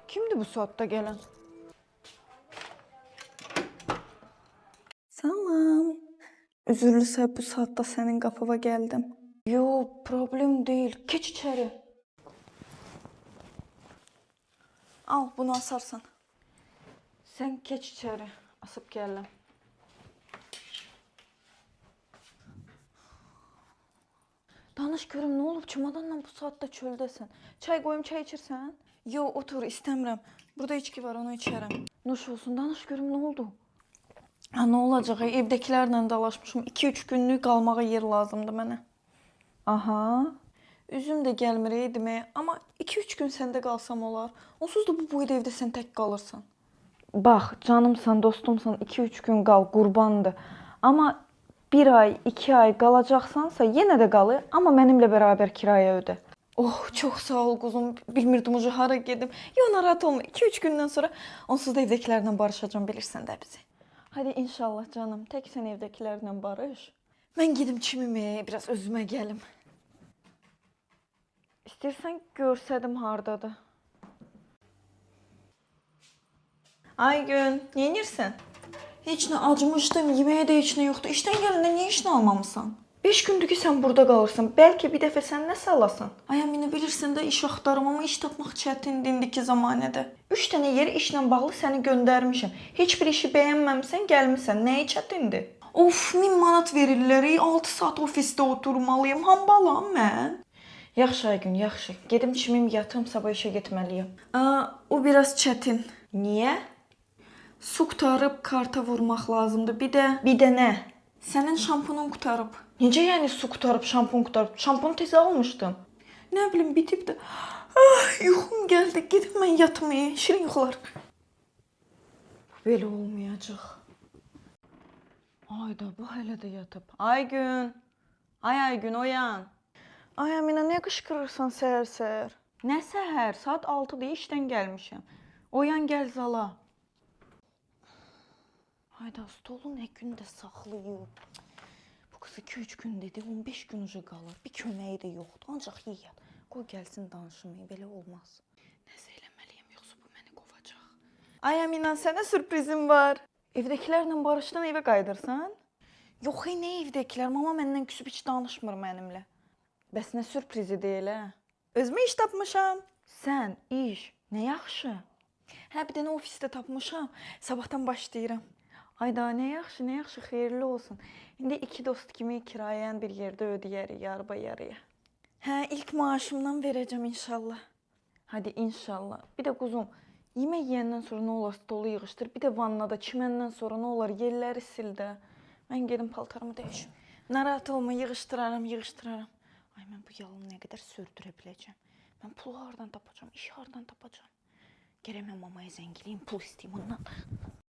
Kimdi bu saatte gelen? Salam. Üzürlüsə bu saatda sənin qapıva gəldim. Yo, problem değil. Geç içeri. Al, bunu asarsan. Sen geç içeri. Asıp geldim. Danış görüm, ne olub? Çamadanla bu saatte çöldesin. Çay koyum, çay içirsən? Yo, otur, istəmirəm. Burada içki var, onu içərəm. Nuş olsun, danış görüm, ne oldu? Ha, nə olacaq? Evdəkilərlə dalaşmışım. 2-3 günlük qalmağa yer lazımdı mənə. Aha. Üzüm də gəlmir deməyə, amma 2-3 gün səndə qalsam olar. Onsuz da bu boyda evdə sən tək qalırsan. Bak, canımsan, dostumsan, 2-3 gün qal, qurbandır. Amma 1 ay, 2 ay qalacaqsansa yenə də qalı, amma mənimlə bərabər kirayə ödə. Oh, çox sağ ol quzum. Bilmirdim ucu hara gedim. Yo, narahat olma. 2-3 gündən sonra onsuz da evdəkilərlə barışacağam, bilirsən də bizi. Hadi inşallah canım, tək sən evdəkilərlə barış. Mən gedim çimimə, biraz özümə gəlim. İstəyirsən görsədim hardadır. Aygün, nə edirsən? Heç nə acımışdım, yeməyə də heç nə yoxdur. İşdən gələndə niyə işini almamısan? 5 gündür ki sən burada qalırsan. Bəlkə bir dəfə sən nəsə alasan. Ay əminə bilirsən də iş axtarım, amma iş tapmaq çətindir indiki zamanədə. 3 dənə yer işlə bağlı səni göndərmişəm. Heç bir işi bəyənməmisən, gəlmisən. Nəyi çətindir? Of, 1000 manat verirlər. 6 saat ofisdə oturmalıyam. Hambalam mən. Yaxşı Aygün, yaxşı. Gedim çimim, yatım, sabah işə getməliyəm. O biraz çətin. Niyə? Su qutarıb karta vurmaq lazımdır. Bir Bir də nə? sənin şampunun qutarıb. Necə yəni su qutarıb, şampun qutarıb? Şampunu tez almışdım. Nə bilim, bitib də. Yuxum gəldi. Gedim mən yatmaya. Şirin yuxular. Belə olmayacaq. Ayda bu hələ də yatıb. Aygün. Ay Aygün, oyan. Ay Əminə, nə qışqırırsan səhər-səhər? Nə səhər? Saat 6-da işdən gəlmişəm. Oyan gəl zala. Hayda, stolu nə gündə saxlayıb. Bu qız 2-3 gün dedi, 15 gün ucu qalır. Bir köməyi də yoxdur, ancaq yeyər. Qoy gəlsin danışmayı, belə olmaz. Nəsə eləməliyəm, yoxsa bu məni qovacaq. Ay Əminə, sənə sürprizim var. Evdəkilərlə barışdan evə qayıdırsan? Yox, nə evdəkilər, mama məndən küsüb heç danışmır mənimlə. Bəs nə sürprizi deyil, hə? Özümə iş tapmışam. Sən, iş, nə yaxşı. Hə, bir dənə ofisdə tapmışam. Sabahdan başlayıram. Ayda, nə yaxşı, xeyirli olsun. İndi 2 dost kimi kirayəni bir yerdə ödəyərik, yarıba yarıya. Hə, ilk maaşımdan verəcəm inşallah. Hadi inşallah. Bir də quzum, yemək yeyəndən sonra nə olar stolu yığışdır. Bir də vannada çiməndən sonra nə olar yerləri sil də. Mən gedim paltarımı dəyişim. Narahat olma, yığışdıraram. Ay, mən bu yalını nə qədər sördürə biləcəm. Mən pulu hardan tapacağam, işi hardan tapacağam. Gərək mən mamaya zəng eləyim, pul istəyim ondan.